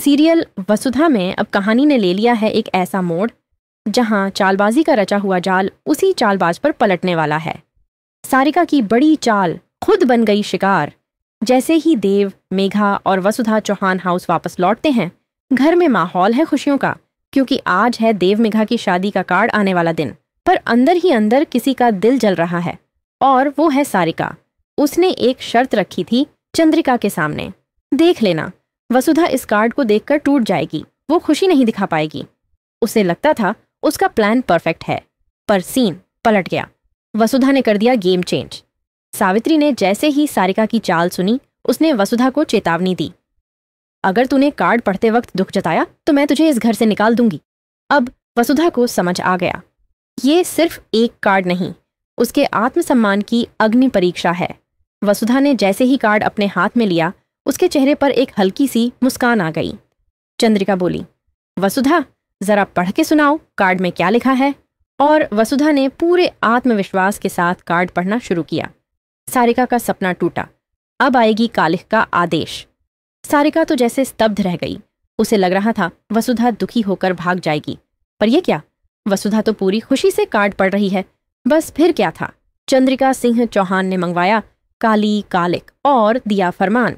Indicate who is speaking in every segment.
Speaker 1: Serial वसुधा में अब कहानी ने ले लिया है एक ऐसा मोड़ जहां चालबाजी का रचा हुआ जाल उसी चालबाज पर पलटने वाला है। सारिका की बड़ी चाल खुद बन गई शिकार। जैसे ही देव, मेघा और वसुधा चौहान हाउस वापस लौटते हैं, घर में माहौल है खुशियों का, क्योंकि आज है देव मेघा की शादी का कार्ड आने वाला दिन। पर अंदर ही अंदर किसी का दिल जल रहा है, और वो है सारिका। उसने एक शर्त रखी थी चंद्रिका के सामने। देख लेना, वसुधा इस कार्ड को देखकर टूट जाएगी, वो खुशी नहीं दिखा पाएगी। उसे लगता था उसका प्लान परफेक्ट है, पर सीन पलट गया। वसुधा ने कर दिया गेम चेंज। सावित्री ने जैसे ही सारिका की चाल सुनी, उसने वसुधा को चेतावनी दी, अगर तूने कार्ड पढ़ते वक्त दुख जताया तो मैं तुझे इस घर से निकाल दूंगी। अब वसुधा को समझ आ गया, ये सिर्फ एक कार्ड नहीं, उसके आत्मसम्मान की अग्नि परीक्षा है। वसुधा ने जैसे ही कार्ड अपने हाथ में लिया, उसके चेहरे पर एक हल्की सी मुस्कान आ गई। चंद्रिका बोली, वसुधा जरा पढ़ के सुनाओ कार्ड में क्या लिखा है। और वसुधा ने पूरे आत्मविश्वास के साथ कार्ड पढ़ना शुरू किया। सारिका का सपना टूटा, अब आएगी कालिख का आदेश। सारिका तो जैसे स्तब्ध रह गई। उसे लग रहा था वसुधा दुखी होकर भाग जाएगी, पर यह क्या, वसुधा तो पूरी खुशी से कार्ड पढ़ रही है। बस फिर क्या था, चंद्रिका सिंह चौहान ने मंगवाया काली कालिख और दिया फरमान,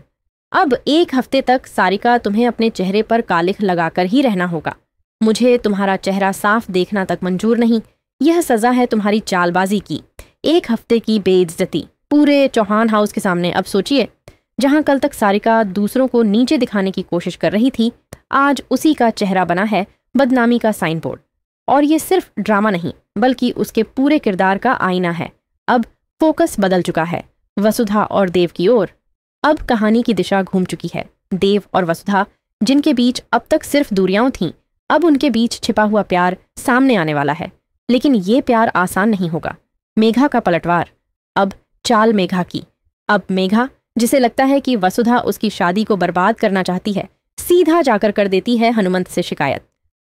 Speaker 1: अब 1 हफ्ते तक सारिका तुम्हें अपने चेहरे पर कालिख लगाकर ही रहना होगा। मुझे तुम्हारा चेहरा साफ देखना तक मंजूर नहीं, यह सजा है तुम्हारी चालबाजी की, 1 हफ्ते की बेइज्जती पूरे चौहान हाउस के सामने। अब सोचिए, जहां कल तक सारिका दूसरों को नीचे दिखाने की कोशिश कर रही थी, आज उसी का चेहरा बना है बदनामी का साइन बोर्ड। और ये सिर्फ ड्रामा नहीं, बल्कि उसके पूरे किरदार का आईना है। अब फोकस बदल चुका है वसुधा और देव की ओर। अब कहानी की दिशा घूम चुकी है। देव और वसुधा, जिनके बीच अब तक सिर्फ दूरियां थीं, अब उनके बीच छिपा हुआ प्यार सामने आने वाला है। लेकिन ये प्यार आसान नहीं होगा। मेघा का पलटवार, अब चाल मेघा की। अब मेघा, जिसे लगता है कि वसुधा उसकी शादी को बर्बाद करना चाहती है, सीधा जाकर कर देती है हनुमंत से शिकायत।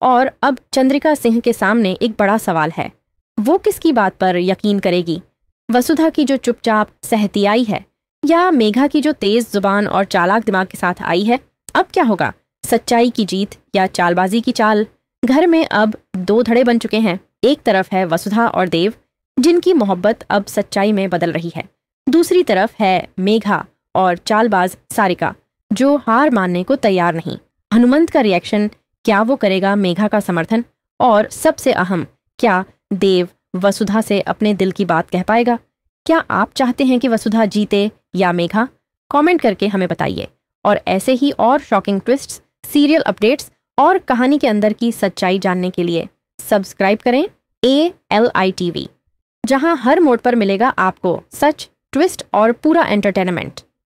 Speaker 1: और अब चंद्रिका सिंह के सामने एक बड़ा सवाल है, वो किसकी बात पर यकीन करेगी? वसुधा की जो चुपचाप सहती आई है, या मेघा की जो तेज जुबान और चालाक दिमाग के साथ आई है? अब क्या होगा, सच्चाई की जीत या चालबाजी की चाल? घर में अब 2 धड़े बन चुके हैं। एक तरफ है वसुधा और देव, जिनकी मोहब्बत अब सच्चाई में बदल रही है। दूसरी तरफ है मेघा और चालबाज सारिका, जो हार मानने को तैयार नहीं। हनुमंत का रिएक्शन, क्या वो करेगा मेघा का समर्थन? और सबसे अहम, क्या देव वसुधा से अपने दिल की बात कह पाएगा? क्या आप चाहते हैं कि वसुधा जीते या मेघा? कमेंट करके हमें बताइए। और ऐसे ही और शॉकिंग ट्विस्ट्स, सीरियल अपडेट्स और कहानी के अंदर की सच्चाई जानने के लिए सब्सक्राइब करें ALI TV, जहां हर मोड पर मिलेगा आपको सच, ट्विस्ट और पूरा एंटरटेनमेंट।